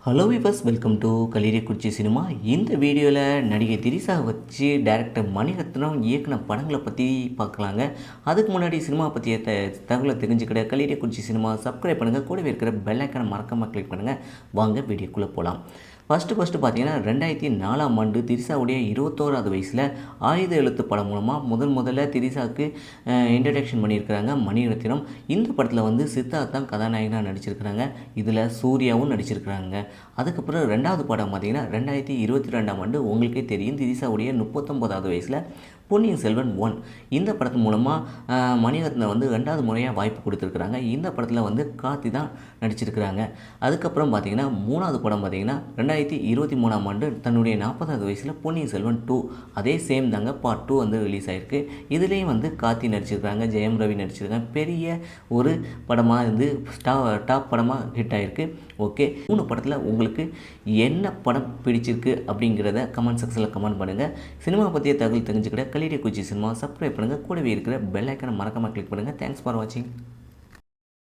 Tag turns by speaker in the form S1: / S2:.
S1: Hello viewers, welcome to Kaliriyakkurichi cinema. இந்த வீடியோவில் நடிகை திரிஷா வச்சு டைரக்டர் மணிரத்னம் இயக்குன படங்களை பற்றி பார்க்கலாங்க. அதுக்கு முன்னாடி சினிமா பற்றிய தகவலை தெரிஞ்சுக்கிட கலிரியக்குறிச்சி சினிமா சப்ஸ்கிரைப் பண்ணுங்கள். கூடவே இருக்கிற பெல் ஐக்கானை மறக்காமல் கிளிக் பண்ணுங்கள். வாங்க வீடியோக்குள்ளே போகலாம். ஃபஸ்ட்டு பார்த்தீங்கன்னா 2004ஆம் ஆண்டு திரிஷாவுடைய 21வது வயசில் ஆயுத எழுத்து படம் மூலமாக முதல்ல திரிஷாவுக்கு இன்ட்ரடக்ஷன் பண்ணியிருக்கிறாங்க மணிரத்னம். இந்த படத்தில் வந்து சித்தார்த் தான் கதாநாயகனாக நடிச்சிருக்கிறாங்க. இதில் சூர்யாவும் நடிச்சிருக்கிறாங்க. அதுக்கப்புறம் ரெண்டாவது படம் பார்த்திங்கன்னா 2022ஆம் ஆண்டு உங்களுக்கே தெரியும், திரிஷாவுடைய 39வது வயசில் பொன்னியின் செல்வன் 1 இந்த படத்து மூலமாக மணிரத்னம் வந்து 2வது முறையாக வாய்ப்பு கொடுத்துருக்குறாங்க. இந்த படத்தில் வந்து கார்த்தி தான் நடிச்சிருக்கிறாங்க. அதுக்கப்புறம் பார்த்திங்கன்னா 3வது படம் பார்த்திங்கன்னா 2023ஆம் ஆண்டு தன்னுடைய 40வது வயசில் பொன்னியின் செல்வன் 2 அதே சேம் தாங்க பார்ட் 2 வந்து ரிலீஸ் ஆகிருக்கு. இதுலேயும் வந்து கார்த்தி நடிச்சிருக்கிறாங்க, ஜெயம் ரவி நடிச்சிருக்காங்க. பெரிய ஒரு படமாக இருந்து டாப் படமாக ஹிட் ஆகிருக்கு. ஓகே, 3 படத்தில் உங்களுக்கு என்ன படம் பிடிச்சிருக்கு அப்படிங்கிறத கமெண்ட் செக்ஷனில் கமெண்ட் பண்ணுங்கள். சினிமா பற்றிய தகவல் தெரிஞ்சுக்கிட்ட கலிரியக்குறிச்சி சினிமா சப்ஸ்கிரைப் பண்ணுங்கள். கூடவே இருக்கிற பெல் ஐக்கானை மறக்காமல் கிளிக் பண்ணுங்கள். தேங்க்ஸ் ஃபார் வாட்சிங்.